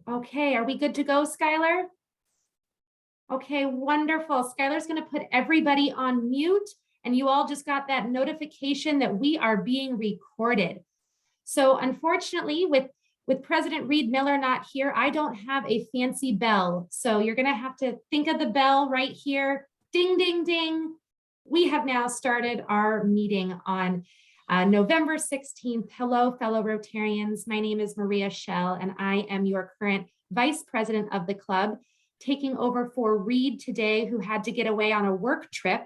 Okay, are we good to go, Skylar? Okay, wonderful. Skylar's going to put everybody on mute, and you all just got that notification that we are being recorded. So unfortunately, with President Reed Miller not here, I don't have a fancy bell. So you're going to have to think of the bell right here. Ding, ding, ding. We have now started our meeting on November 16th. Hello, fellow Rotarians. My name is Maria Schell, and I am your current Vice President of the club, taking over for Reed today, who had to get away on a work trip.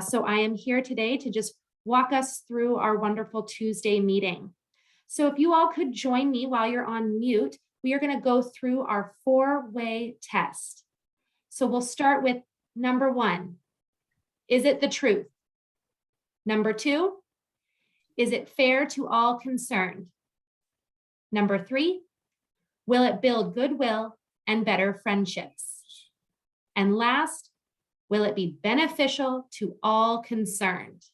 So I am here today to just walk us through our wonderful Tuesday meeting. So if you all could join me while you're on mute, we are going to go through our four-way test. So we'll start with number 1. Is it the truth? Number 2, is it fair to all concerned? Number 3, will it build goodwill and better friendships? And last, will it be beneficial to all concerned?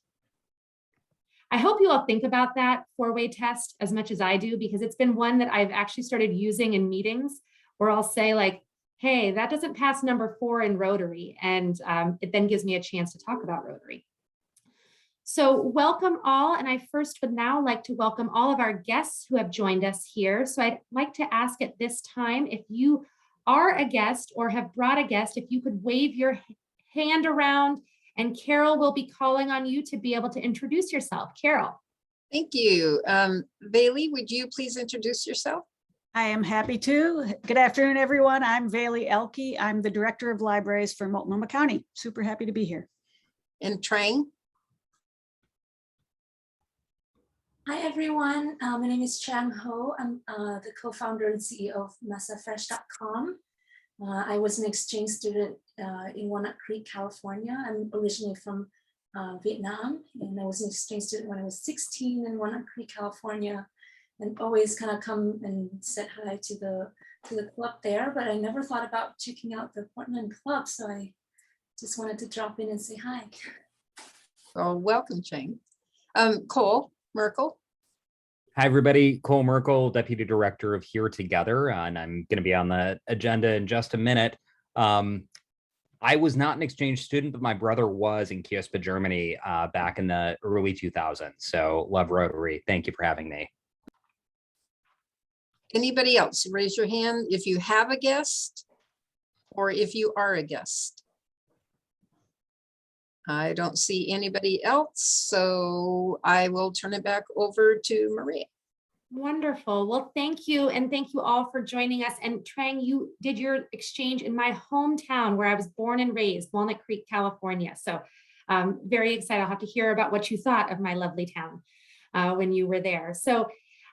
I hope you all think about that four-way test as much as I do, because it's been one that I've actually started using in meetings where I'll say like, hey, that doesn't pass number 4 in Rotary. And it then gives me a chance to talk about Rotary. So welcome all. And I first would now like to welcome all of our guests who have joined us here. So I'd like to ask at this time, if you are a guest or have brought a guest, if you could wave your hand around, and Carol will be calling on you to be able to introduce yourself. Carol. Thank you. Vailey, would you please introduce yourself? I am happy to. Good afternoon, everyone. I'm Vailey Oehlke. I'm the Director of Libraries for Multnomah County. Super happy to be here. And Trang? Hi, everyone. My name is Chang Ho. I'm the co-founder and CEO of massafresh.com. I was an exchange student in Walnut Creek, California. I'm originally from Vietnam, and I was an exchange student when I was 16 in Walnut Creek, California, and always kind of come and said hi to the club there. But I never thought about checking out the Portland club, so I just wanted to drop in and say hi. Well, welcome, Chang. Cole Merkel. Hi, everybody. Cole Merkel, Deputy Director of Here Together, and I'm going to be on the agenda in just a minute. I was not an exchange student, but my brother was in Kiospa, Germany back in the early 2000s. So love Rotary. Thank you for having me. Anybody else? Raise your hand if you have a guest or if you are a guest. I don't see anybody else, so I will turn it back over to Maria. Wonderful. Well, thank you. And thank you all for joining us. And Trang, you did your exchange in my hometown where I was born and raised, Walnut Creek, California. So very excited. I'll have to hear about what you thought of my lovely town when you were there. So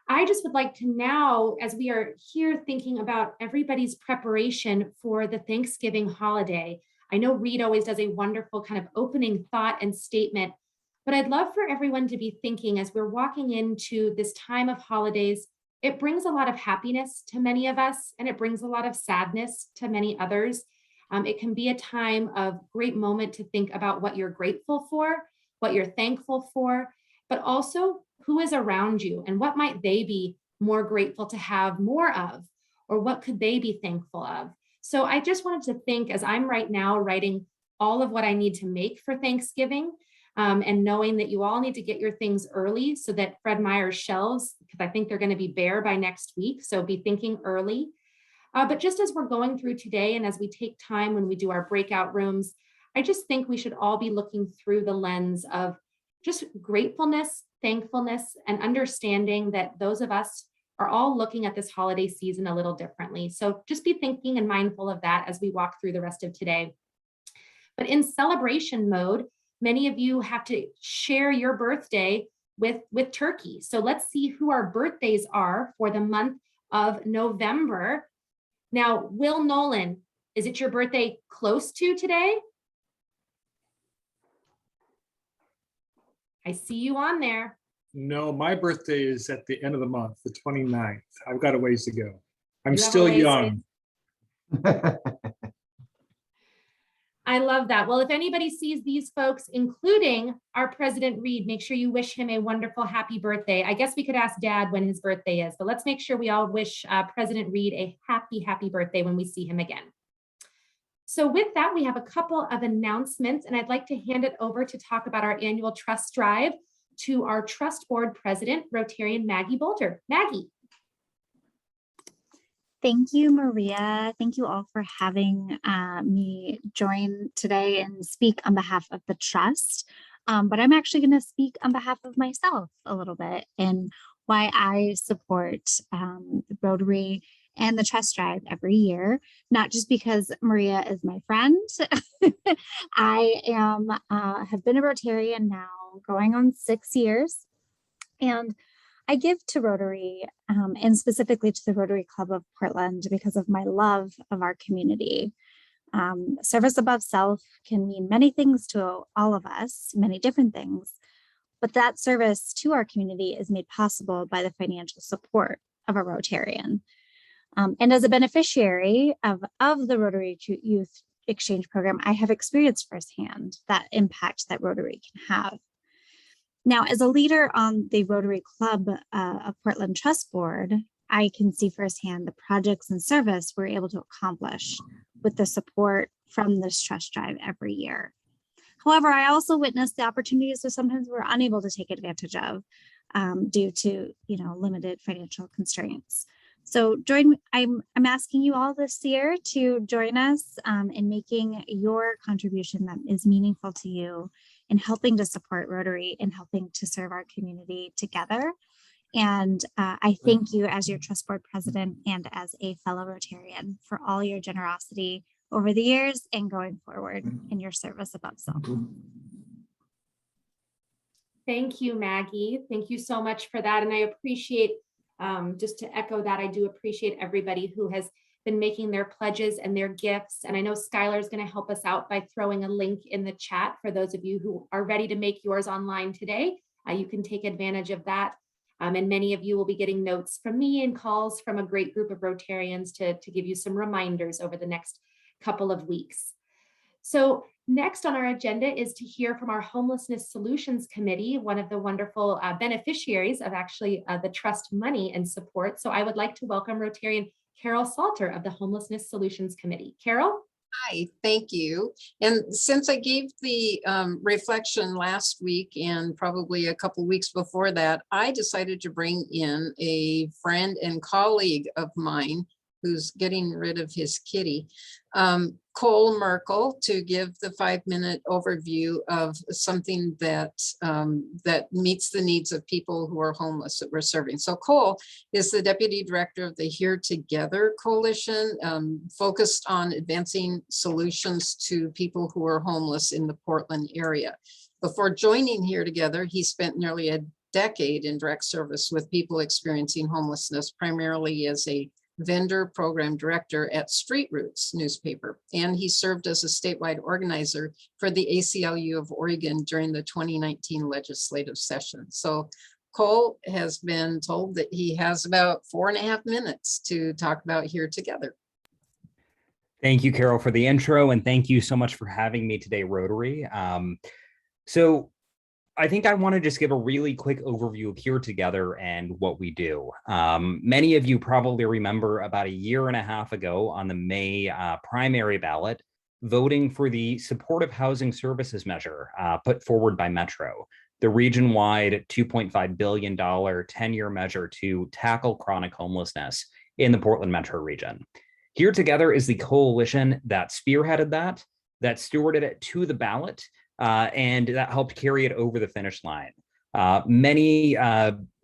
I just would like to now, as we are here thinking about everybody's preparation for the Thanksgiving holiday, I know Reed always does a wonderful kind of opening thought and statement, but I'd love for everyone to be thinking as we're walking into this time of holidays, it brings a lot of happiness to many of us, and it brings a lot of sadness to many others. It can be a time of great moment to think about what you're grateful for, what you're thankful for, but also who is around you and what might they be more grateful to have more of, or what could they be thankful of? So I just wanted to think, as I'm right now writing all of what I need to make for Thanksgiving, and knowing that you all need to get your things early so that Fred Meyer's shelves, because I think they're going to be bare by next week, so be thinking early. But just as we're going through today, and as we take time when we do our breakout rooms, I just think we should all be looking through the lens of just gratefulness, thankfulness, and understanding that those of us are all looking at this holiday season a little differently. So just be thinking and mindful of that as we walk through the rest of today. But in celebration mode, many of you have to share your birthday with turkey. So let's see who our birthdays are for the month of November. Now, Will Nolan, is it your birthday close to today? I see you on there. No, my birthday is at the end of the month, the 29th. I've got a ways to go. I'm still young. I love that. Well, if anybody sees these folks, including our President Reed, make sure you wish him a wonderful happy birthday. I guess we could ask Dad when his birthday is, but let's make sure we all wish President Reed a happy birthday when we see him again. So with that, we have a couple of announcements, and I'd like to hand it over to talk about our annual trust drive to our trust board president, Rotarian Maggie Bolter. Maggie. Thank you, Maria. Thank you all for having me join today and speak on behalf of the trust. But I'm actually going to speak on behalf of myself a little bit and why I support Rotary and the trust drive every year, not just because Maria is my friend. I have been a Rotarian now going on 6 years, and I give to Rotary and specifically to the Rotary Club of Portland because of my love of our community. Service above self can mean many things to all of us, many different things, but that service to our community is made possible by the financial support of a Rotarian. And as a beneficiary of the Rotary Youth Exchange Program, I have experienced firsthand that impact that Rotary can have. Now, as a leader on the Rotary Club of Portland Trust Board, I can see firsthand the projects and service we're able to accomplish with the support from this trust drive every year. However, I also witness the opportunities that sometimes we're unable to take advantage of due to limited financial constraints. So I'm asking you all this year to join us in making your contribution that is meaningful to you in helping to support Rotary and helping to serve our community together. And I thank you as your trust board president and as a fellow Rotarian for all your generosity over the years and going forward in your service above self. Thank you, Maggie. Thank you so much for that. And I appreciate, just to echo that, I do appreciate everybody who has been making their pledges and their gifts. And I know Skylar is going to help us out by throwing a link in the chat for those of you who are ready to make yours online today. You can take advantage of that. And many of you will be getting notes from me and calls from a great group of Rotarians to give you some reminders over the next couple of weeks. So next on our agenda is to hear from our Homelessness Solutions Committee, one of the wonderful beneficiaries of actually the trust money and support. So I would like to welcome Rotarian Carol Salter of the Homelessness Solutions Committee. Carol? Hi, thank you. And since I gave the reflection last week and probably a couple weeks before that, I decided to bring in a friend and colleague of mine who's getting rid of his kitty, Cole Merkel, to give the 5-minute overview of something that that meets the needs of people who are homeless that we're serving. So Cole is the Deputy Director of the Here Together Coalition, focused on advancing solutions to people who are homeless in the Portland area. Before joining Here Together, he spent nearly a decade in direct service with people experiencing homelessness, primarily as a vendor program director at Street Roots newspaper. And he served as a statewide organizer for the ACLU of Oregon during the 2019 legislative session. So Cole has been told that he has about 4.5 minutes to talk about Here Together. Thank you, Carol, for the intro, and thank you so much for having me today, Rotary. So I think I want to just give a really quick overview of Here Together and what we do. Many of you probably remember about 1.5 years ago on the May primary ballot, voting for the supportive housing services measure put forward by Metro, the region-wide $2.5 billion 10-year measure to tackle chronic homelessness in the Portland metro region. Here Together is the coalition that spearheaded that stewarded it to the ballot, and that helped carry it over the finish line. Many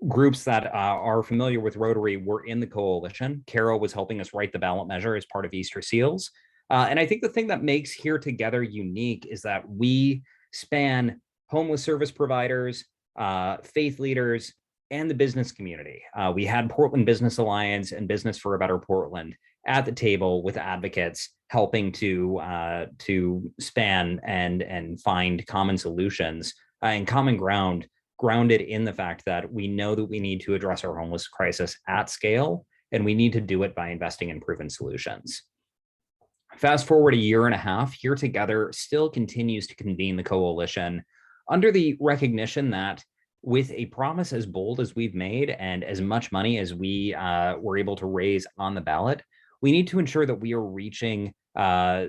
groups that are familiar with Rotary were in the coalition. Carol was helping us write the ballot measure as part of Easter Seals. And I think the thing that makes Here Together unique is that we span homeless service providers, faith leaders, and the business community. We had Portland Business Alliance and Business for a Better Portland at the table with advocates helping to span and find common solutions and common ground, grounded in the fact that we know that we need to address our homeless crisis at scale, and we need to do it by investing in proven solutions. Fast forward a year and a half, Here Together still continues to convene the coalition under the recognition that with a promise as bold as we've made and as much money as we were able to raise on the ballot, we need to ensure that we are reaching the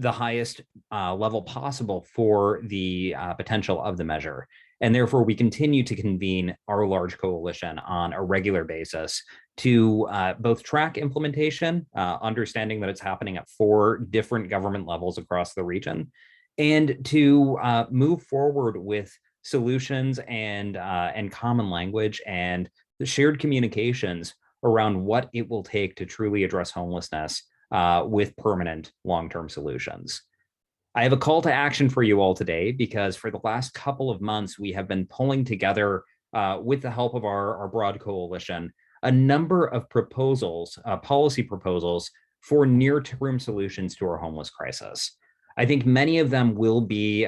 highest level possible for the potential of the measure. And therefore, we continue to convene our large coalition on a regular basis to both track implementation, understanding that it's happening at 4 different government levels across the region, and to move forward with solutions and common language and the shared communications around what it will take to truly address homelessness with permanent long-term solutions. I have a call to action for you all today because for the last couple of months, we have been pulling together with the help of our broad coalition, a number of proposals, policy proposals for near-term solutions to our homeless crisis. I think many of them will be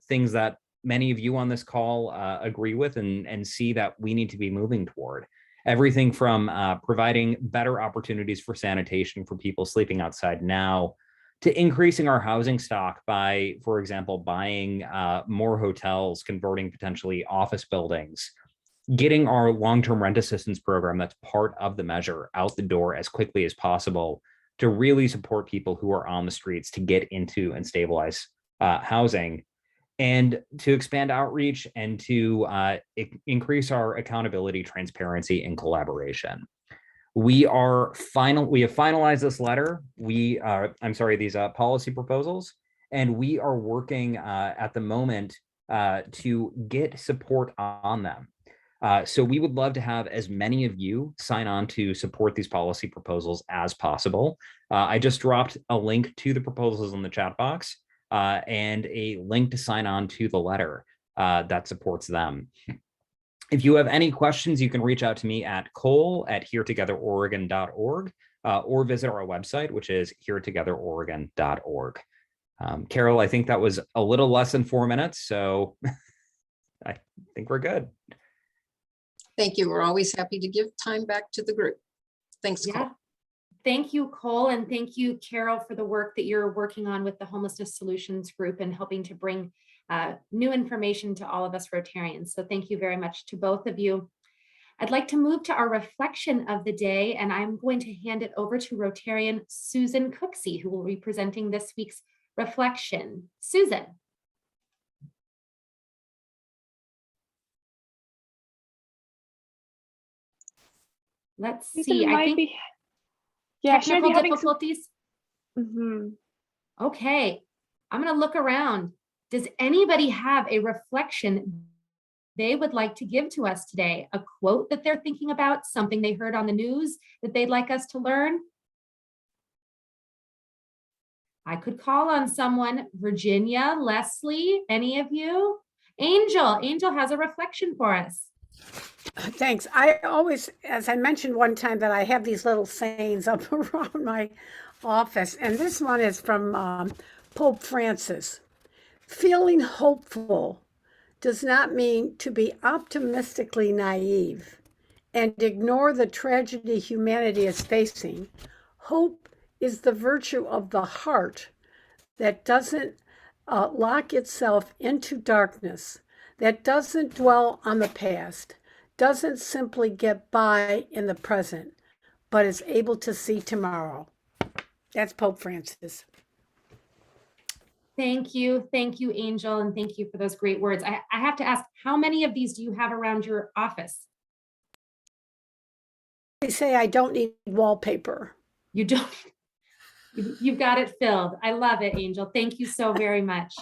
things that many of you on this call agree with and see that we need to be moving toward. Everything from providing better opportunities for sanitation for people sleeping outside now, to increasing our housing stock by, for example, buying more hotels, converting potentially office buildings, getting our long-term rent assistance program that's part of the measure out the door as quickly as possible to really support people who are on the streets to get into and stabilize housing, and to expand outreach and to increase our accountability, transparency, and collaboration. We have finalized this letter. These policy proposals, and we are working at the moment to get support on them. So we would love to have as many of you sign on to support these policy proposals as possible. I just dropped a link to the proposals in the chat box and a link to sign on to the letter that supports them. If you have any questions, you can reach out to me at cole@heretogetheroregon.org or visit our website, which is heretogetheroregon.org. Carol, I think that was a little less than 4 minutes, so I think we're good. Thank you. We're always happy to give time back to the group. Thanks, Cole. Thank you, Cole, and thank you, Carol, for the work that you're working on with the Homelessness Solutions Group and helping to bring new information to all of us Rotarians. So thank you very much to both of you. I'd like to move to our reflection of the day, and I'm going to hand it over to Rotarian Susan Cooksey, who will be presenting this week's reflection. Susan. Let's see. I think technical difficulties. Okay, I'm going to look around. Does anybody have a reflection they would like to give to us today? A quote that they're thinking about, something they heard on the news that they'd like us to learn? I could call on someone. Virginia, Leslie, any of you? Angel has a reflection for us. Thanks. I always, as I mentioned one time, that I have these little sayings up around my office, and this one is from Pope Francis. Feeling hopeful does not mean to be optimistically naive and ignore the tragedy humanity is facing. Hope is the virtue of the heart that doesn't lock itself into darkness, that doesn't dwell on the past, doesn't simply get by in the present, but is able to see tomorrow. That's Pope Francis. Thank you, Angel, and thank you for those great words. I have to ask, how many of these do you have around your office? They say I don't need wallpaper. You don't. You've got it filled. I love it, Angel. Thank you so very much.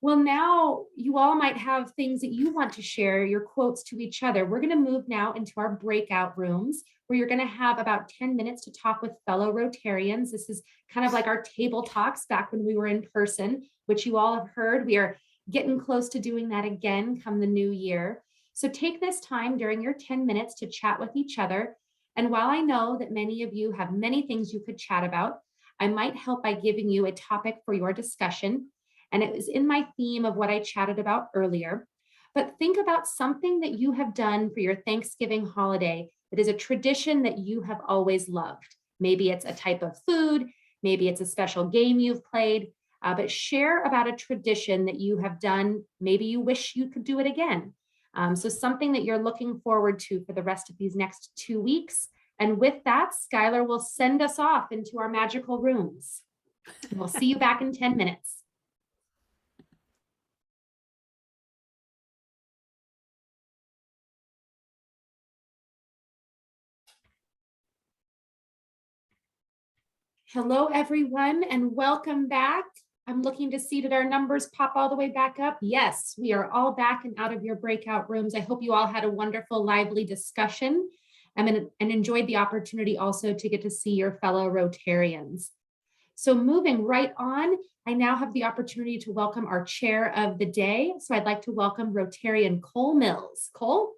Well, now you all might have things that you want to share, your quotes to each other. We're going to move now into our breakout rooms where you're going to have about 10 minutes to talk with fellow Rotarians. This is kind of like our table talks back when we were in person, which you all have heard. We are getting close to doing that again come the new year. So take this time during your 10 minutes to chat with each other. And while I know that many of you have many things you could chat about, I might help by giving you a topic for your discussion. And it was in my theme of what I chatted about earlier. But think about something that you have done for your Thanksgiving holiday that is a tradition that you have always loved. Maybe it's a type of food, Maybe it's a special game you've played, but share about a tradition that you have done. Maybe you wish you could do it again. So something that you're looking forward to for the rest of these next 2 weeks. And with that, Skylar will send us off into our magical rooms. We'll see you back in 10 minutes. Hello, everyone, and welcome back. I'm looking to see, did our numbers pop all the way back up? Yes, we are all back and out of your breakout rooms. I hope you all had a wonderful, lively discussion and enjoyed the opportunity also to get to see your fellow Rotarians. So moving right on, I now have the opportunity to welcome our chair of the day. So I'd like to welcome Rotarian Cole Mills. Cole?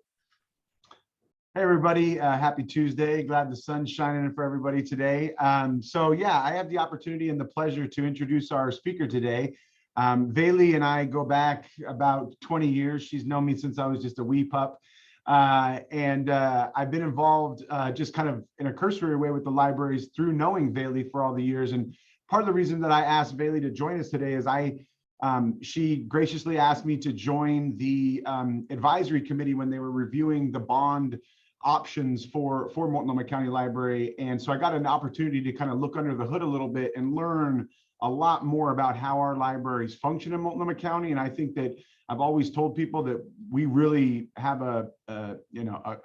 Hey everybody, happy Tuesday. Glad the sun's shining in for everybody today. So yeah, I have the opportunity and the pleasure to introduce our speaker today. Vailey and I go back about 20 years. She's known me since I was just a wee pup. And I've been involved just kind of in a cursory way with the libraries through knowing Vailey for all the years. And part of the reason that I asked Vailey to join us today is she graciously asked me to join the advisory committee when they were reviewing the bond options for Multnomah County Library. And so I got an opportunity to kind of look under the hood a little bit and learn a lot more about how our libraries function in Multnomah County. And I think that I've always told people that we really have a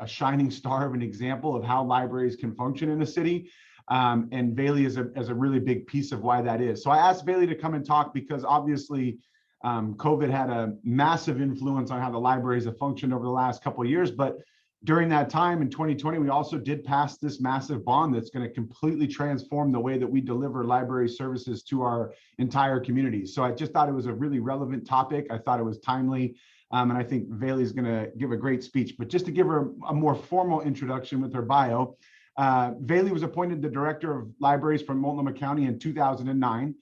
shining star of an example of how libraries can function in a city. And Vailey is a really big piece of why that is. So I asked Vailey to come and talk because obviously COVID had a massive influence on how the libraries have functioned over the last couple of years. But during that time in 2020, we also did pass this massive bond that's going to completely transform the way that we deliver library services to our entire community. So I just thought it was a really relevant topic. I thought it was timely. And I think Vailey is going to give a great speech. But just to give her a more formal introduction with her bio, Vailey was appointed the Director of Libraries from Multnomah County in 2009.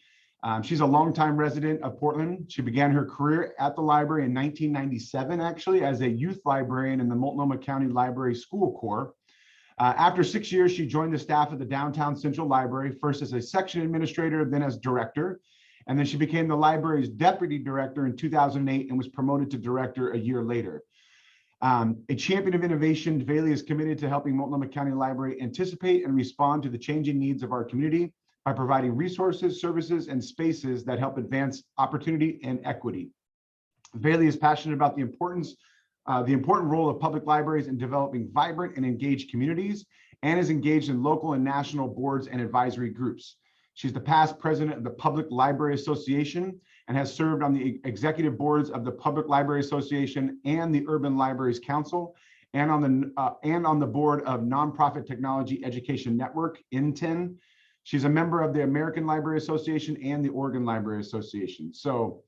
She's a longtime resident of Portland. She began her career at the library in 1997, actually, as a youth librarian in the Multnomah County Library School Corps. After 6 years, she joined the staff at the Downtown Central Library, first as a section administrator, then as director. And then she became the library's deputy director in 2008 and was promoted to director a year later. A champion of innovation, Vailey is committed to helping Multnomah County Library anticipate and respond to the changing needs of our community by providing resources, services, and spaces that help advance opportunity and equity. Vailey is passionate about the important role of public libraries in developing vibrant and engaged communities, and is engaged in local and national boards and advisory groups. She's the past president of the Public Library Association and has served on the executive boards of the Public Library Association and the Urban Libraries Council, and on the board of Nonprofit Technology Education Network, INTEN. She's a member of the American Library Association and the Oregon Library Association. So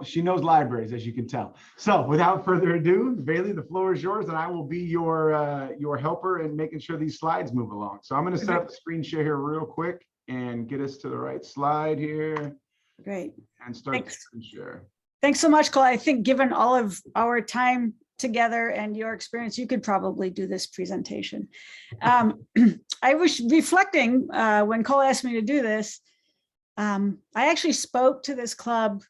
she knows libraries, as you can tell. So without further ado, Vailey, the floor is yours, and I will be your helper in making sure these slides move along. So I'm going to set up the screen share here real quick and get us to the right slide here. Great. And start the screen share. Thanks so much, Cole. I think given all of our time together and your experience, you could probably do this presentation. I was reflecting when Cole asked me to do this. I actually spoke to this club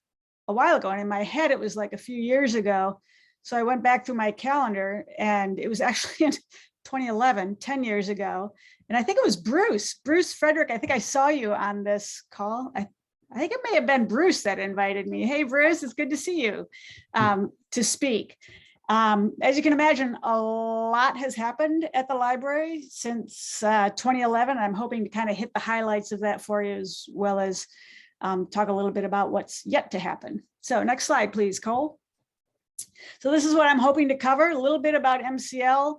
a while ago, and in my head, it was like a few years ago. So I went back through my calendar, and it was actually in 2011, 10 years ago. And I think it was Bruce Frederick. I think I saw you on this call. I think it may have been Bruce that invited me. Hey, Bruce, it's good to see you to speak. As you can imagine, a lot has happened at the library since 2011. I'm hoping to kind of hit the highlights of that for you, as well as talk a little bit about what's yet to happen. So next slide, please, Cole. So this is what I'm hoping to cover, a little bit about MCL,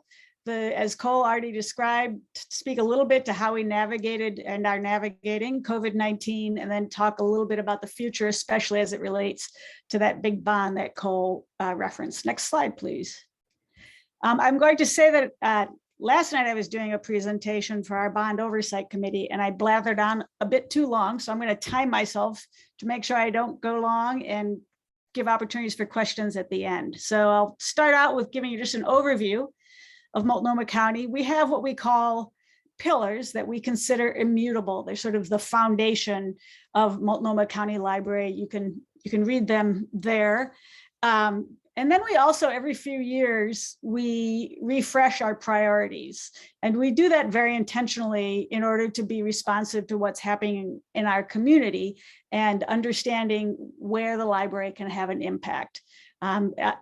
as Cole already described, speak a little bit to how we navigated and are navigating COVID-19, and then talk a little bit about the future, especially as it relates to that big bond that Cole referenced. Next slide, please. I'm going to say that last night I was doing a presentation for our bond oversight committee, and I blathered on a bit too long. So I'm going to time myself to make sure I don't go long and give opportunities for questions at the end. So I'll start out with giving you just an overview of Multnomah County. We have what we call pillars that we consider immutable. They're sort of the foundation of Multnomah County Library. You can read them there. And then we also, every few years, we refresh our priorities. And we do that very intentionally in order to be responsive to what's happening in our community and understanding where the library can have an impact.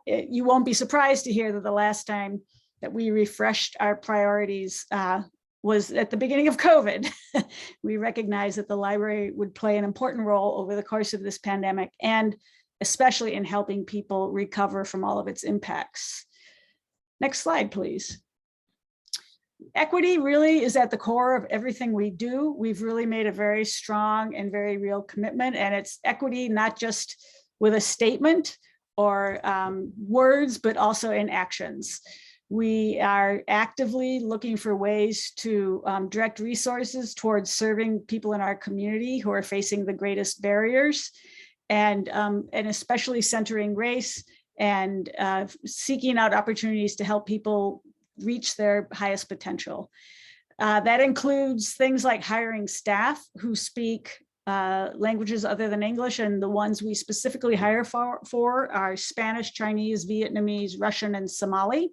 You won't be surprised to hear that the last time that we refreshed our priorities was at the beginning of COVID. We recognized that the library would play an important role over the course of this pandemic, and especially in helping people recover from all of its impacts. Next slide, please. Equity really is at the core of everything we do. We've really made a very strong and very real commitment, and it's equity not just with a statement or words, but also in actions. We are actively looking for ways to direct resources towards serving people in our community who are facing the greatest barriers, and especially centering race and seeking out opportunities to help people reach their highest potential. That includes things like hiring staff who speak languages other than English, and the ones we specifically hire for are Spanish, Chinese, Vietnamese, Russian, and Somali.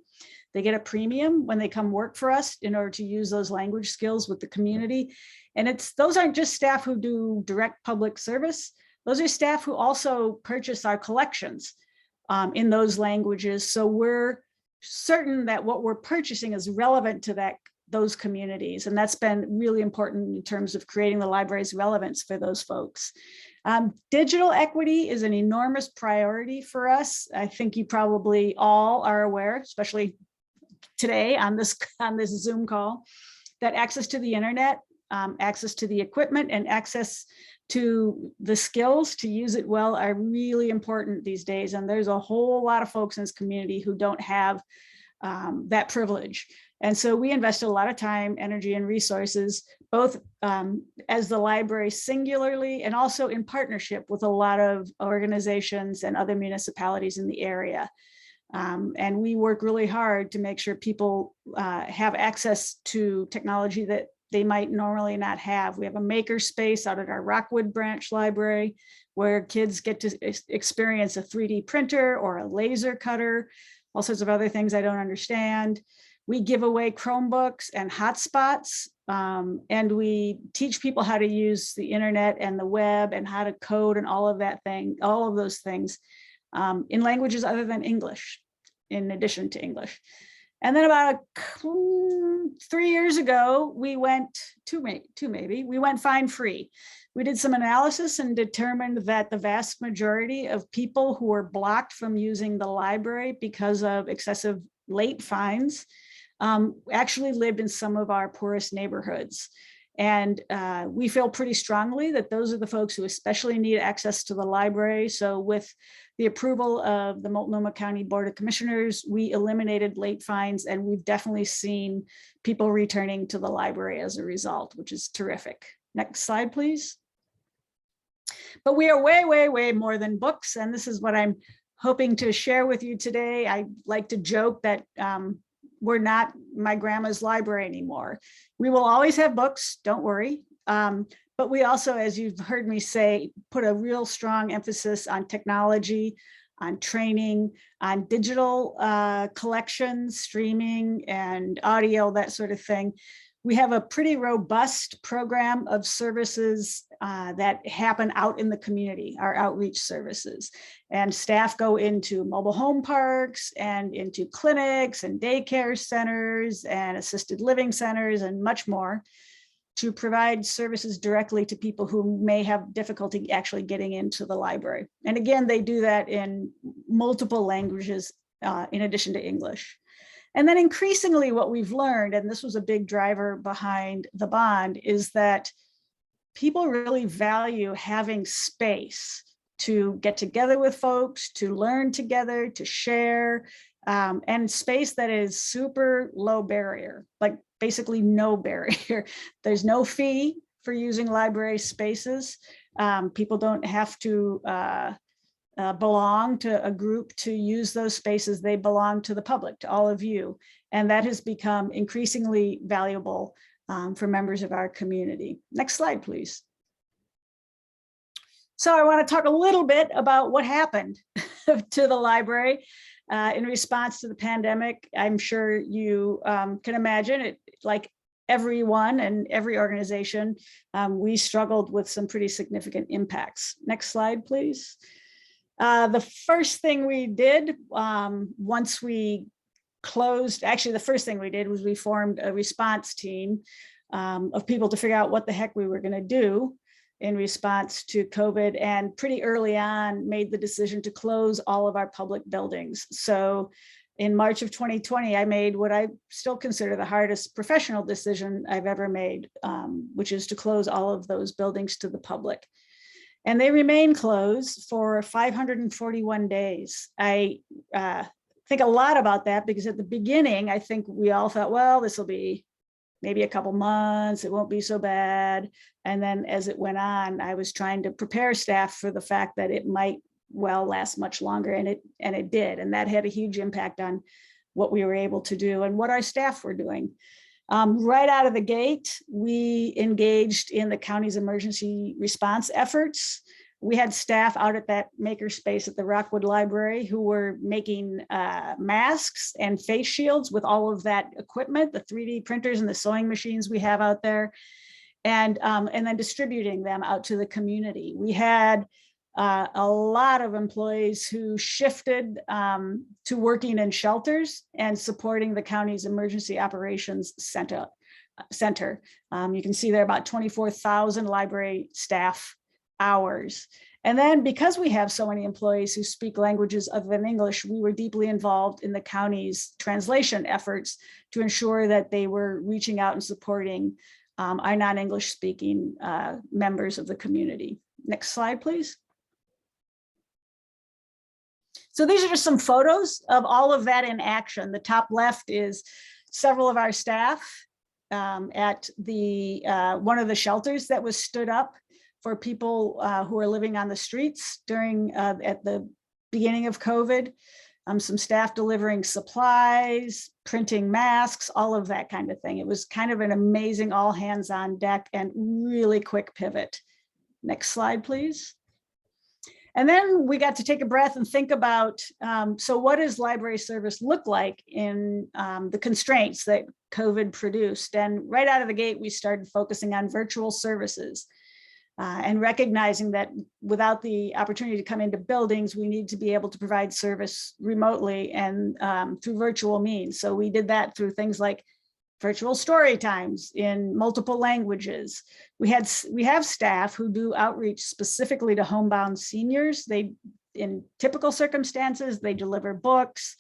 They get a premium when they come work for us in order to use those language skills with the community. And those aren't just staff who do direct public service. Those are staff who also purchase our collections in those languages. So we're certain that what we're purchasing is relevant to those communities. And that's been really important in terms of creating the library's relevance for those folks. Digital equity is an enormous priority for us. I think you probably all are aware, especially today on this Zoom call, that access to the internet, access to the equipment, and access to the skills to use it well are really important these days. And there's a whole lot of folks in this community who don't have that privilege. And so we invest a lot of time, energy, and resources, both as the library singularly and also in partnership with a lot of organizations and other municipalities in the area. And we work really hard to make sure people have access to technology that they might normally not have. We have a maker space out at our Rockwood branch library where kids get to experience a 3D printer or a laser cutter, all sorts of other things I don't understand. We give away Chromebooks and hotspots, and we teach people how to use the internet and the web and how to code and all of those things in languages other than English, in addition to English. And then about 3 years ago, we went we went fine free. We did some analysis and determined that the vast majority of people who were blocked from using the library because of excessive late fines actually lived in some of our poorest neighborhoods. And we feel pretty strongly that those are the folks who especially need access to the library. So with the approval of the Multnomah County Board of Commissioners, we eliminated late fines, and we've definitely seen people returning to the library as a result, which is terrific. Next slide, please. But we are way, way, way more than books. And this is what I'm hoping to share with you today. I like to joke that we're not my grandma's library anymore. We will always have books, don't worry. But we also, as you've heard me say, put a real strong emphasis on technology, on training, on digital collections, streaming, and audio, that sort of thing. We have a pretty robust program of services that happen out in the community, our outreach services. And staff go into mobile home parks and into clinics and daycare centers and assisted living centers and much more to provide services directly to people who may have difficulty actually getting into the library. And again, they do that in multiple languages in addition to English. And then increasingly what we've learned, and this was a big driver behind the bond, is that people really value having space to get together with folks, to learn together, to share, and space that is super low barrier, like basically no barrier. There's no fee for using library spaces. People don't have to belong to a group to use those spaces. They belong to the public, to all of you. And that has become increasingly valuable for members of our community. Next slide, please. So I want to talk a little bit about what happened to the library in response to the pandemic. I'm sure you can imagine it, like everyone and every organization, we struggled with some pretty significant impacts. Next slide, please. The first thing we did once we closed, actually the first thing we did was we formed a response team of people to figure out what the heck we were going to do in response to COVID, and pretty early on made the decision to close all of our public buildings. So in March of 2020, I made what I still consider the hardest professional decision I've ever made, which is to close all of those buildings to the public. And they remain closed for 541 days. I think a lot about that because at the beginning, I think we all thought, well, this will be maybe a couple months, it won't be so bad. And then as it went on, I was trying to prepare staff for the fact that it might well last much longer, and it did. And that had a huge impact on what we were able to do and what our staff were doing. Right out of the gate, we engaged in the county's emergency response efforts. We had staff out at that makerspace at the Richland Library who were making masks and face shields with all of that equipment, the 3D printers and the sewing machines we have out there, and then distributing them out to the community. We had a lot of employees who shifted to working in shelters and supporting the county's emergency operations center. You can see there about 24,000 library staff hours. And then because we have so many employees who speak languages other than English, we were deeply involved in the county's translation efforts to ensure that they were reaching out and supporting our non-English speaking members of the community. Next slide, please. So these are just some photos of all of that in action. The top left is several of our staff at the one of the shelters that was stood up for people who are living on the streets during at the beginning of COVID. Some staff delivering supplies, printing masks, all of that kind of thing. It was kind of an amazing all hands on deck and really quick pivot. Next slide, please. And then we got to take a breath and think about, so what does library service look like in the constraints that COVID produced? And right out of the gate, we started focusing on virtual services. And recognizing that without the opportunity to come into buildings, we need to be able to provide service remotely and through virtual means. So we did that through things like virtual story times in multiple languages. We have staff who do outreach specifically to homebound seniors. They, in typical circumstances, they deliver books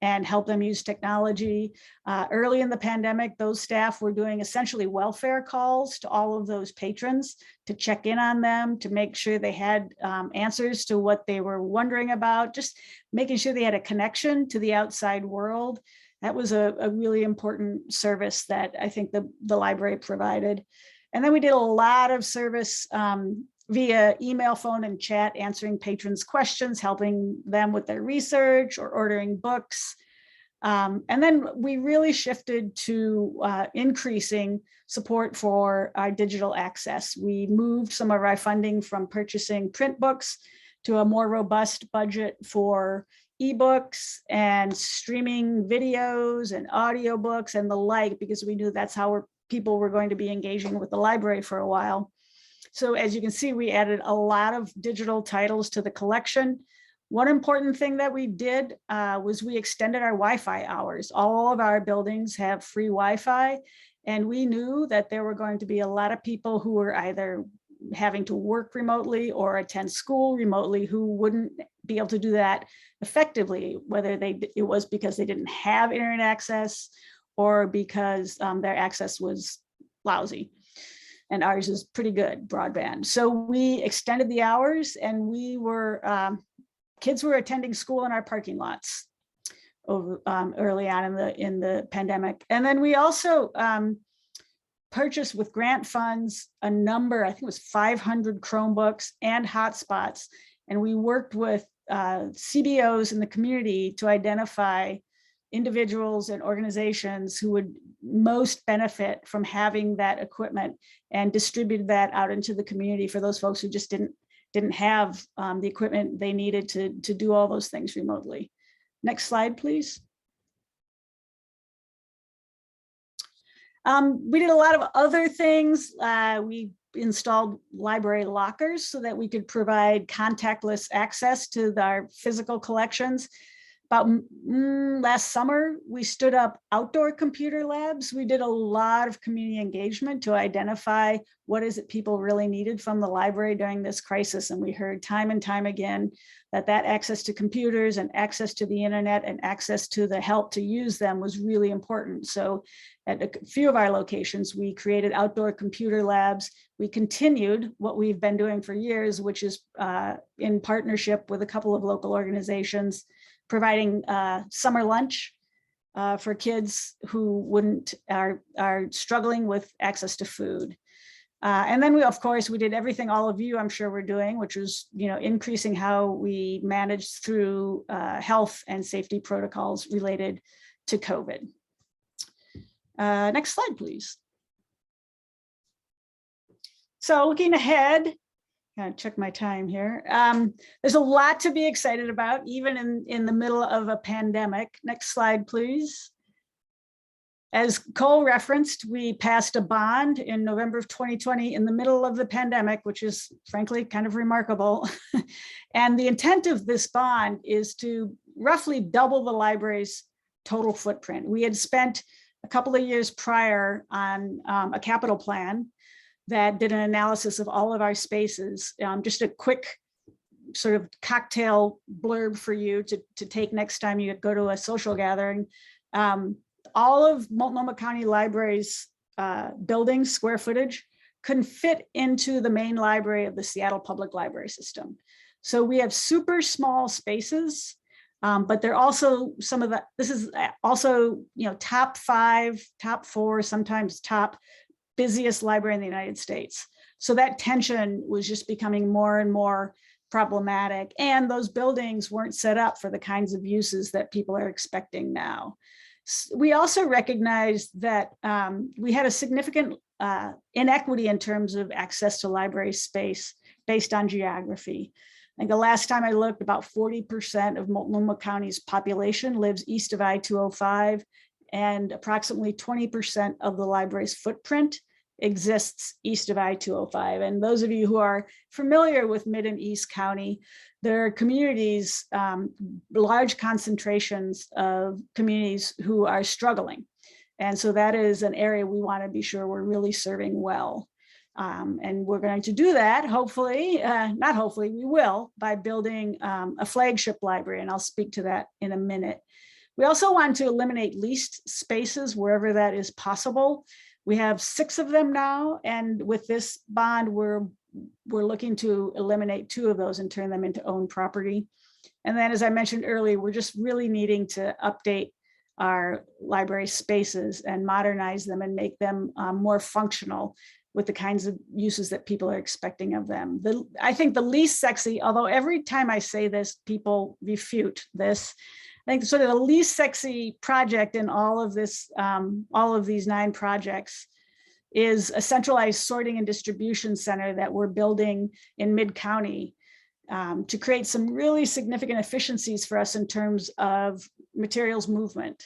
and help them use technology. Early in the pandemic, those staff were doing essentially welfare calls to all of those patrons to check in on them, to make sure they had answers to what they were wondering about, just making sure they had a connection to the outside world. That was a really important service that I think the library provided. And then we did a lot of service via email, phone, and chat, answering patrons' questions, helping them with their research or ordering books. And then we really shifted to increasing support for our digital access. We moved some of our funding from purchasing print books to a more robust budget for ebooks and streaming videos and audiobooks and the like, because we knew that's how people were going to be engaging with the library for a while. So as you can see, we added a lot of digital titles to the collection. One important thing that we did was we extended our Wi-Fi hours. All of our buildings have free Wi-Fi, and we knew that there were going to be a lot of people who were either having to work remotely or attend school remotely who wouldn't be able to do that effectively, whether it was because they didn't have internet access or because their access was lousy. And ours is pretty good broadband. So we extended the hours, and we were, kids were attending school in our parking lots over, early on in the pandemic. And then we also purchased with grant funds a number, I think it was 500 Chromebooks and hotspots. And we worked with CBOs in the community to identify individuals and organizations who would most benefit from having that equipment and distribute that out into the community for those folks who just didn't have the equipment they needed to do all those things remotely. Next slide, please. We did a lot of other things. We installed library lockers so that we could provide contactless access to our physical collections. About last summer, we stood up outdoor computer labs. We did a lot of community engagement to identify what is it people really needed from the library during this crisis. And we heard time and time again that access to computers and access to the internet and access to the help to use them was really important. So at a few of our locations, we created outdoor computer labs. We continued what we've been doing for years, which is in partnership with a couple of local organizations, providing summer lunch for kids who are struggling with access to food. And then of course, we did everything all of you, I'm sure we're doing, which was, increasing how we managed through health and safety protocols related to COVID. Next slide, please. So looking ahead, Gotta check my time here. There's a lot to be excited about, even in the middle of a pandemic. Next slide, please. As Cole referenced, we passed a bond in November of 2020 in the middle of the pandemic, which is frankly kind of remarkable. And the intent of this bond is to roughly double the library's total footprint. We had spent a couple of years prior on a capital plan that did an analysis of all of our spaces. Just a quick sort of cocktail blurb for you to take next time you go to a social gathering. All of Multnomah County Library's buildings, square footage, couldn't fit into the main library of the Seattle Public Library System. So we have super small spaces, but they're also this is also, top 5, top 4, sometimes top busiest library in the United States. So that tension was just becoming more and more problematic. And those buildings weren't set up for the kinds of uses that people are expecting now. We also recognized that we had a significant inequity in terms of access to library space based on geography. I think the last time I looked, about 40% of Multnomah County's population lives east of I-205, and approximately 20% of the library's footprint exists east of I-205. And those of you who are familiar with Mid and East County, there are communities, large concentrations of communities who are struggling. And so that is an area we want to be sure we're really serving well. And we're going to do that, hopefully, not hopefully, we will, by building a flagship library. And I'll speak to that in a minute. We also want to eliminate leased spaces wherever that is possible. We have 6 of them now, and with this bond, we're looking to eliminate 2 of those and turn them into owned property. And then, as I mentioned earlier, we're just really needing to update our library spaces and modernize them and make them more functional with the kinds of uses that people are expecting of them. I think the least sexy, although every time I say this, people refute this, I think sort of the least sexy project in all of this, all of these 9 projects is a centralized sorting and distribution center that we're building in Mid-County to create some really significant efficiencies for us in terms of materials movement.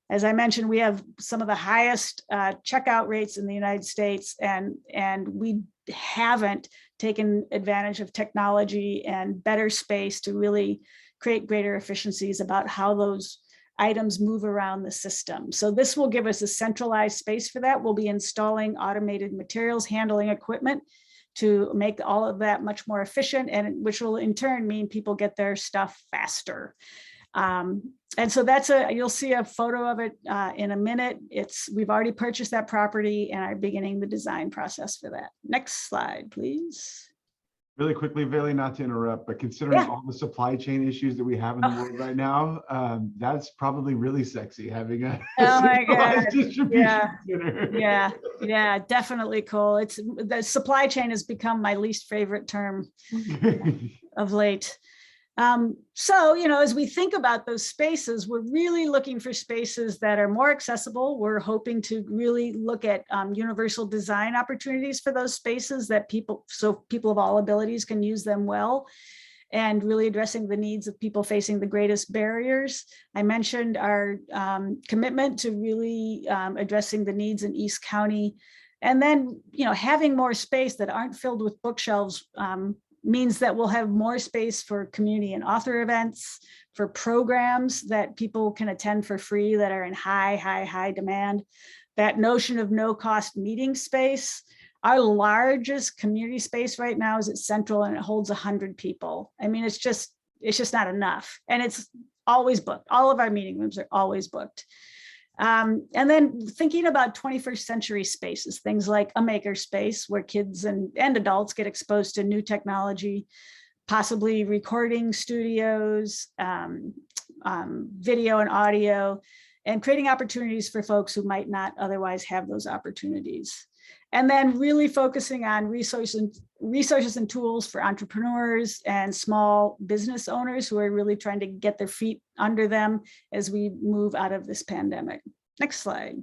As I mentioned, we have some of the highest checkout rates in the United States, and we haven't taken advantage of technology and better space to really create greater efficiencies about how those items move around the system. So this will give us a centralized space for that. We'll be installing automated materials handling equipment to make all of that much more efficient, and which will in turn mean people get their stuff faster. And so you'll see a photo of it in a minute. We've already purchased that property and are beginning the design process for that. Next slide, please. Really quickly, Vailey, not to interrupt, but considering all the supply chain issues that we have in the world right now, that's probably really sexy, having a centralized distribution center. Yeah, definitely cool. The supply chain has become my least favorite term of late. So, as we think about those spaces, we're really looking for spaces that are more accessible. We're hoping to really look at universal design opportunities for those spaces so people of all abilities can use them well, and really addressing the needs of people facing the greatest barriers. I mentioned our commitment to really addressing the needs in East County. And then, having more space that aren't filled with bookshelves means that we'll have more space for community and author events, for programs that people can attend for free that are in high demand. That notion of no cost meeting space. Our largest community space right now is at Central, and it holds 100 people. I mean, it's just not enough. And it's always booked. All of our meeting rooms are always booked. And then thinking about 21st century spaces, things like a maker space where kids and adults get exposed to new technology, possibly recording studios, video and audio, and creating opportunities for folks who might not otherwise have those opportunities. And then really focusing on resources and tools for entrepreneurs and small business owners who are really trying to get their feet under them as we move out of this pandemic. Next slide.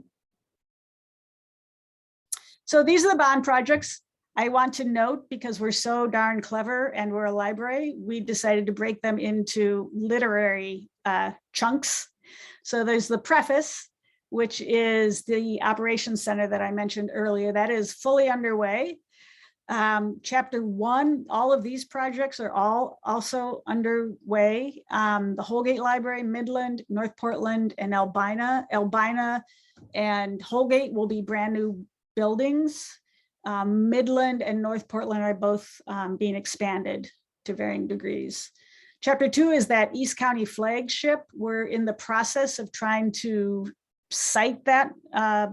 So these are the bond projects. I want to note, because we're so darn clever and we're a library, we decided to break them into literary chunks. So there's the preface, which is the operations center that I mentioned earlier. That is fully underway. Chapter 1, all of these projects are all also underway. The Holgate Library, Midland, North Portland, and Albina. Albina and Holgate will be brand new buildings. Midland and North Portland are both being expanded to varying degrees. Chapter 2 is that East County flagship. We're in the process of trying to site that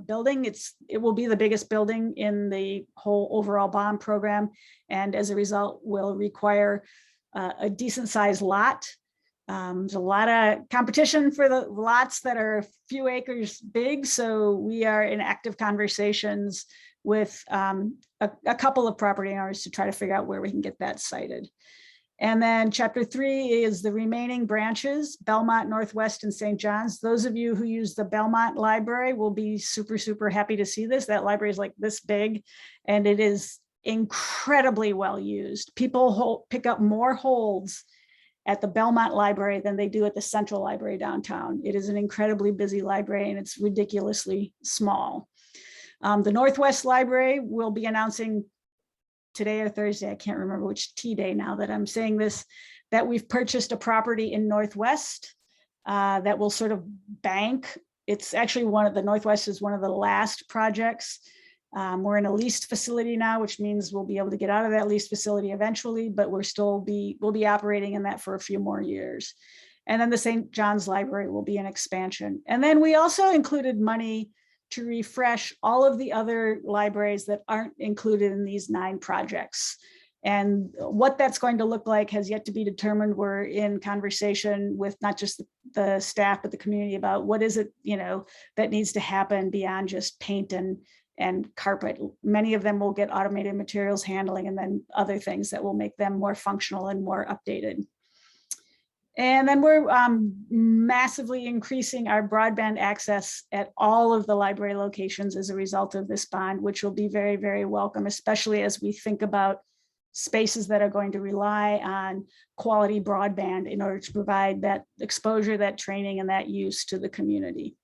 building. It will be the biggest building in the whole overall bond program, and as a result will require a decent sized lot. There's a lot of competition for the lots that are a few acres big, so we are in active conversations with a couple of property owners to try to figure out where we can get that sited. And then chapter 3 is the remaining branches, Belmont, Northwest, and St. John's. Those of you who use the Belmont Library will be super, super happy to see this. That library is like this big, and it is incredibly well used. People pick up more holds at the Belmont Library than they do at the Central Library downtown. It is an incredibly busy library, and it's ridiculously small. The Northwest Library will be announcing today or Thursday, I can't remember which T day now that I'm saying this, that we've purchased a property in Northwest that will sort of bank. It's actually the Northwest is one of the last projects. We're in a leased facility now, which means we'll be able to get out of that leased facility eventually, but we'll be operating in that for a few more years. And then the St. John's Library will be an expansion. And then we also included money to refresh all of the other libraries that aren't included in these 9 projects. And what that's going to look like has yet to be determined. We're in conversation with not just the staff, but the community about what is it, that needs to happen beyond just paint and carpet. Many of them will get automated materials handling, and then other things that will make them more functional and more updated. And then we're massively increasing our broadband access at all of the library locations as a result of this bond, which will be very, very welcome, especially as we think about spaces that are going to rely on quality broadband in order to provide that exposure, that training, and that use to the community.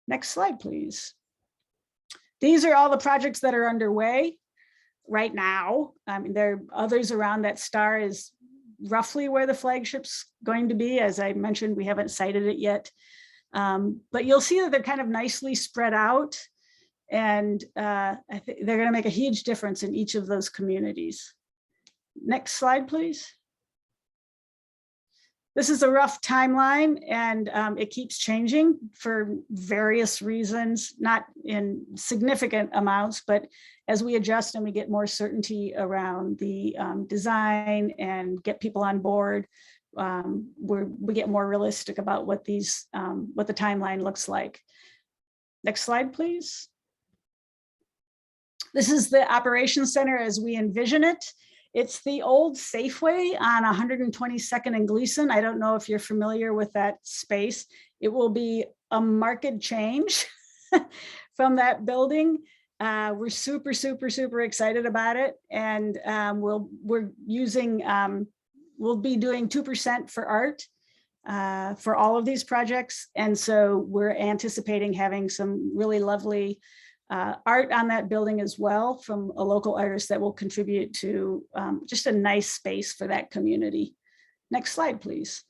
Next slide, please. These are all the projects that are underway right now. There are others around. That star is roughly where the flagship's going to be. As I mentioned, we haven't cited it yet, but you'll see that they're kind of nicely spread out, and I think they're going to make a huge difference in each of those communities. Next slide, please. This is a rough timeline, and it keeps changing for various reasons, not in significant amounts, but as we adjust and we get more certainty around the design and get people on board, we get more realistic about what the timeline looks like. Next slide, please. This is the operations center as we envision it. It's the old Safeway on 122nd and Gleason. I don't know if you're familiar with that space. It will be a marked change from that building. We're super, super, super excited about it. And we'll be doing 2% for art for all of these projects. And so we're anticipating having some really lovely art on that building as well from a local artist that will contribute to just a nice space for that community. Next slide, please.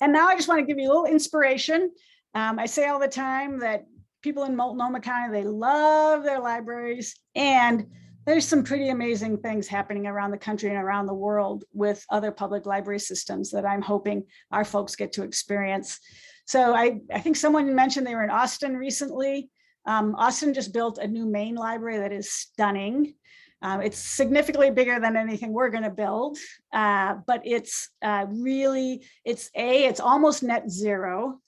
And now I just want to give you a little inspiration. I say all the time that people in Multnomah County, they love their libraries, and there's some pretty amazing things happening around the country and around the world with other public library systems that I'm hoping our folks get to experience. So I think someone mentioned they were in Austin recently. Austin just built a new main library that is stunning. It's significantly bigger than anything we're going to build, but it's it's almost net zero.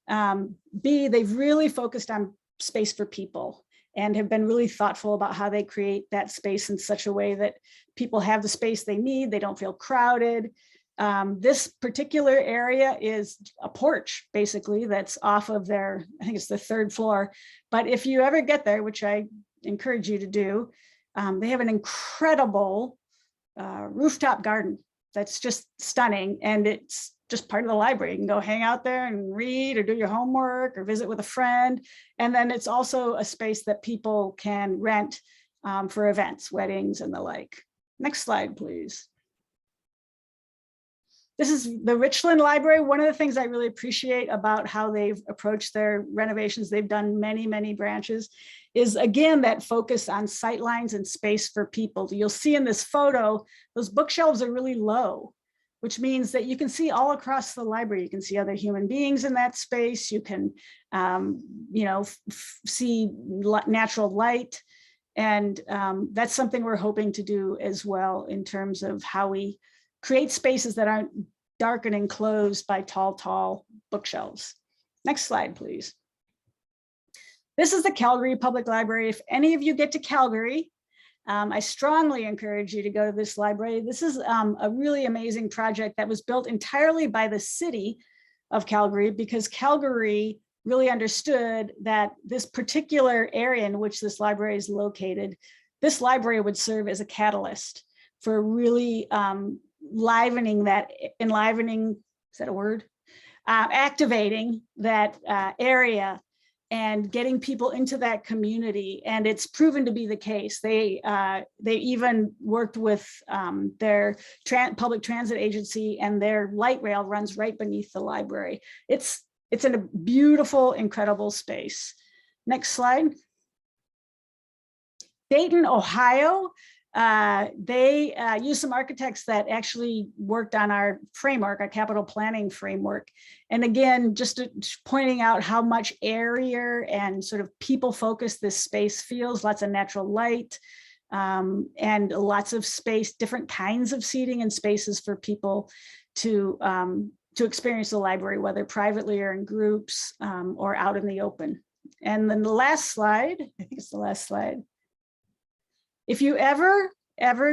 B, they've really focused on space for people and have been really thoughtful about how they create that space in such a way that people have the space they need, they don't feel crowded. This particular area is a porch, basically, that's off of their, I think it's the 3rd floor. But if you ever get there, which I encourage you to do, they have an incredible rooftop garden that's just stunning. And it's just part of the library. You can go hang out there and read or do your homework or visit with a friend. And then it's also a space that people can rent for events, weddings and the like. Next slide, please. This is the Richland Library. One of the things I really appreciate about how they've approached their renovations, they've done many, many branches, is again, that focus on sightlines and space for people. You'll see in this photo, those bookshelves are really low, which means that you can see all across the library. You can see other human beings in that space. You can, see natural light. And that's something we're hoping to do as well in terms of how we create spaces that aren't dark and enclosed by tall bookshelves. Next slide, please. This is the Calgary Public Library. If any of you get to Calgary, I strongly encourage you to go to this library. This is a really amazing project that was built entirely by the city of Calgary, because Calgary really understood that this particular area in which this library is located, this library would serve as a catalyst for really enlivening, is that a word? Activating that area and getting people into that community. And it's proven to be the case. They even worked with their public transit agency, and their light rail runs right beneath the library. It's in a beautiful, incredible space. Next slide. Dayton, Ohio. They used some architects that actually worked on our framework, our capital planning framework. And again, just pointing out how much airier and sort of people focused this space feels, lots of natural light and lots of space, different kinds of seating and spaces for people to experience the library, whether privately or in groups or out in the open. And then the last slide, I think it's the last slide. If you ever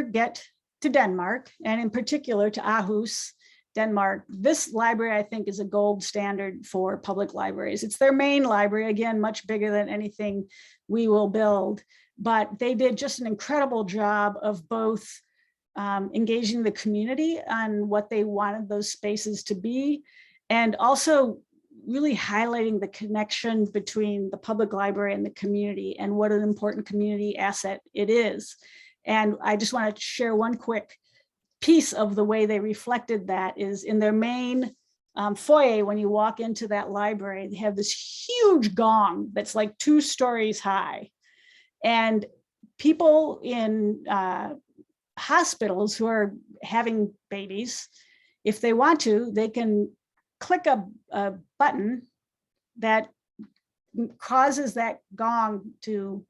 get to Denmark, and in particular to Aarhus, Denmark, this library, I think, is a gold standard for public libraries. It's their main library, again, much bigger than anything we will build, but they did just an incredible job of both engaging the community on what they wanted those spaces to be, and also really highlighting the connection between the public library and the community and what an important community asset it is. And I just want to share one quick piece of the way they reflected that is in their main foyer. When you walk into that library, they have this huge gong that's like 2 stories high. And people in hospitals who are having babies, if they want to, they can click a button that causes that gong to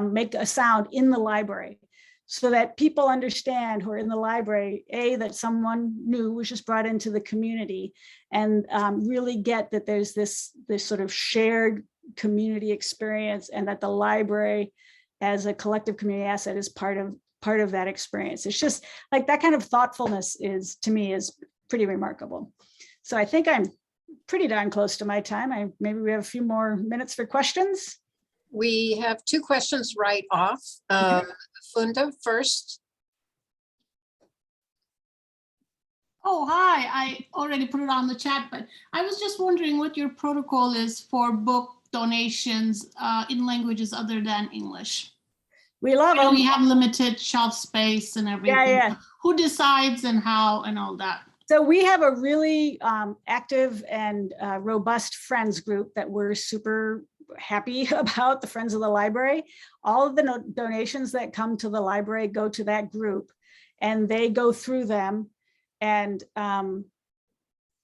make a sound in the library, so that people understand who are in the library, A, that someone new was just brought into the community, and really get that there's this sort of shared community experience, and that the library as a collective community asset is part of that experience. It's just like that kind of thoughtfulness is, to me, is pretty remarkable. So I think I'm pretty darn close to my time. Maybe we have a few more minutes for questions. We have 2 questions right off. Funda first. Oh, hi. I already put it on the chat, but I was just wondering what your protocol is for book donations in languages other than English. We love I know them. we have limited shelf space and everything. Yeah. Who decides and how and all that? So we have a really active and robust friends group that we're super happy about, the Friends of the Library. All of the donations that come to the library go to that group, and they go through them. And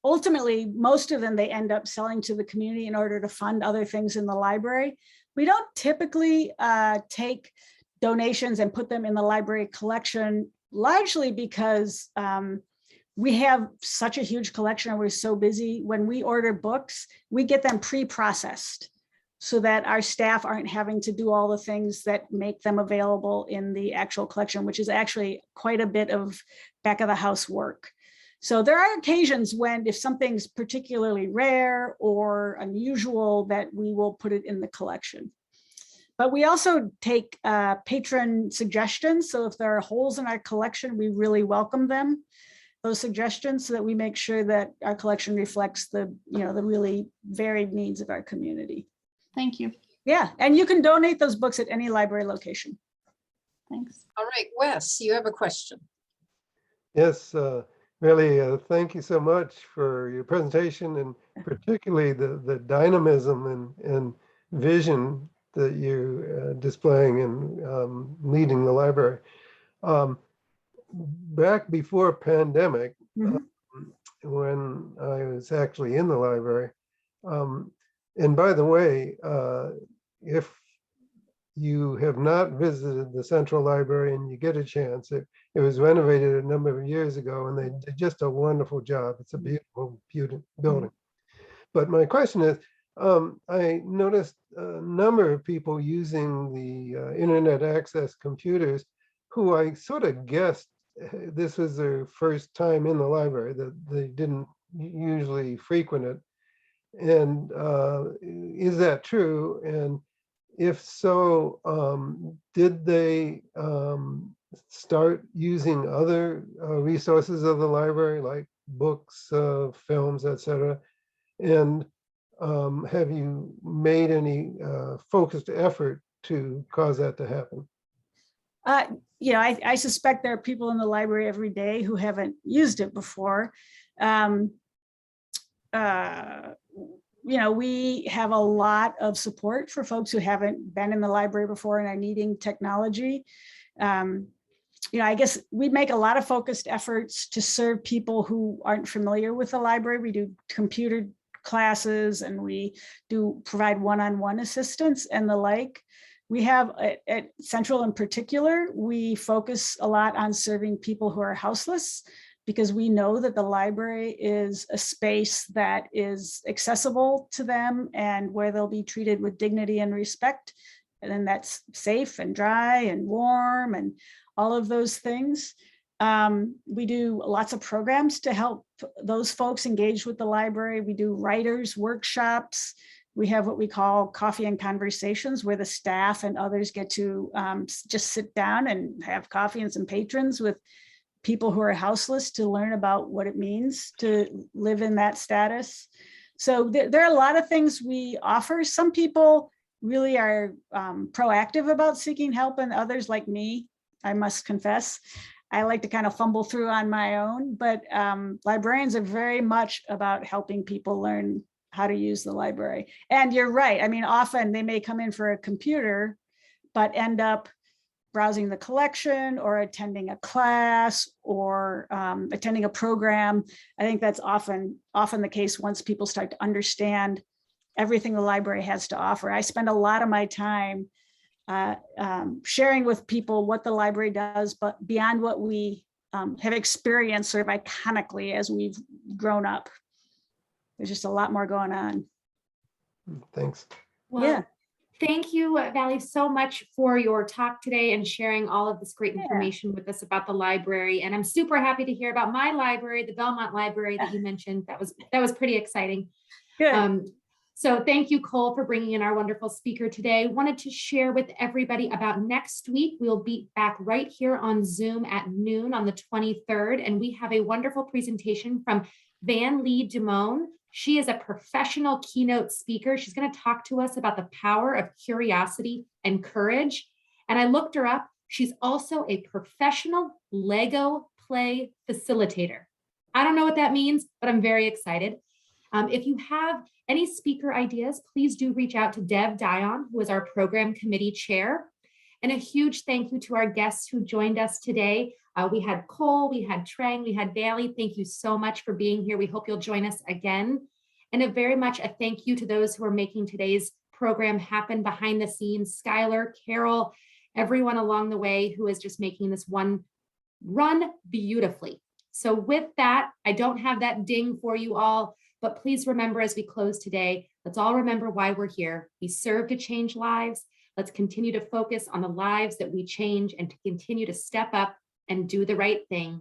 ultimately, most of them, they end up selling to the community in order to fund other things in the library. We don't typically take donations and put them in the library collection, largely because we have such a huge collection and we're so busy. When we order books, we get them pre-processed so that our staff aren't having to do all the things that make them available in the actual collection, which is actually quite a bit of back of the house work. So there are occasions when, if something's particularly rare or unusual, that we will put it in the collection. But we also take patron suggestions. So if there are holes in our collection, we really welcome them, those suggestions, so that we make sure that our collection reflects the really varied needs of our community. Thank you. Yeah, and you can donate those books at any library location. Thanks. All right, Wes, you have a question. Yes, Vailey, thank you so much for your presentation, and particularly the dynamism and vision that you're displaying and leading the library. Back before pandemic, when I was actually in the library, and by the way, if you have not visited the Central Library and you get a chance, it was renovated a number of years ago, and they did just a wonderful job. It's a beautiful, beautiful building. But my question is, I noticed a number of people using the internet access computers who I sort of guessed this was their first time in the library, that they didn't usually frequent it. And is that true? And if so, did they start using other resources of the library, like books, films, etc.? And have you made any focused effort to cause that to happen? I suspect there are people in the library every day who haven't used it before. We have a lot of support for folks who haven't been in the library before and are needing technology. I guess we make a lot of focused efforts to serve people who aren't familiar with the library. We do computer classes, and we do provide one-on-one assistance and the like. We have at Central in particular, we focus a lot on serving people who are houseless, because we know that the library is a space that is accessible to them and where they'll be treated with dignity and respect. And then that's safe and dry and warm and all of those things. We do lots of programs to help those folks engage with the library. We do writers' workshops. We have what we call coffee and conversations, where the staff and others get to just sit down and have coffee and some patrons with people who are houseless to learn about what it means to live in that status. So there are a lot of things we offer. Some people really are proactive about seeking help, and others, like me, I must confess, I like to kind of fumble through on my own, but librarians are very much about helping people learn how to use the library. And you're right. I mean, often they may come in for a computer, but end up browsing the collection or attending a class or attending a program. I think that's often the case once people start to understand everything the library has to offer. I spend a lot of my time sharing with people what the library does, but beyond what we have experienced sort of iconically as we've grown up. There's just a lot more going on. Thanks. Well, Yeah. Thank you, Vailey, so much for your talk today and sharing all of this great Yeah. information with us about the library. And I'm super happy to hear about my library, the Belmont Library that you mentioned. That was pretty exciting. Good. So thank you, Cole, for bringing in our wonderful speaker today. Wanted to share with everybody about next week. We'll be back right here on Zoom at noon on the 23rd, and we have a wonderful presentation from Vailey Oehlke. She is a professional keynote speaker. She's going to talk to us about the power of curiosity and courage. And I looked her up. She's also a professional Lego play facilitator. I don't know what that means, but I'm very excited. If you have any speaker ideas, please do reach out to Dev Dion, who is our program committee chair. And a huge thank you to our guests who joined us today. We had Cole, we had Trang, we had Vailey. Thank you so much for being here. We hope you'll join us again. And very much a thank you to those who are making today's program happen behind the scenes, Skylar, Carol, everyone along the way who is just making this one run beautifully. So with that, I don't have that ding for you all, but please remember as we close today, let's all remember why we're here. We serve to change lives. Let's continue to focus on the lives that we change and to continue to step up and do the right thing.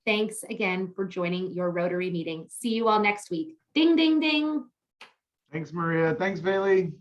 Thanks again for joining your Rotary meeting. See you all next week. Ding, ding, ding. Thanks, Maria. Thanks, Vailey.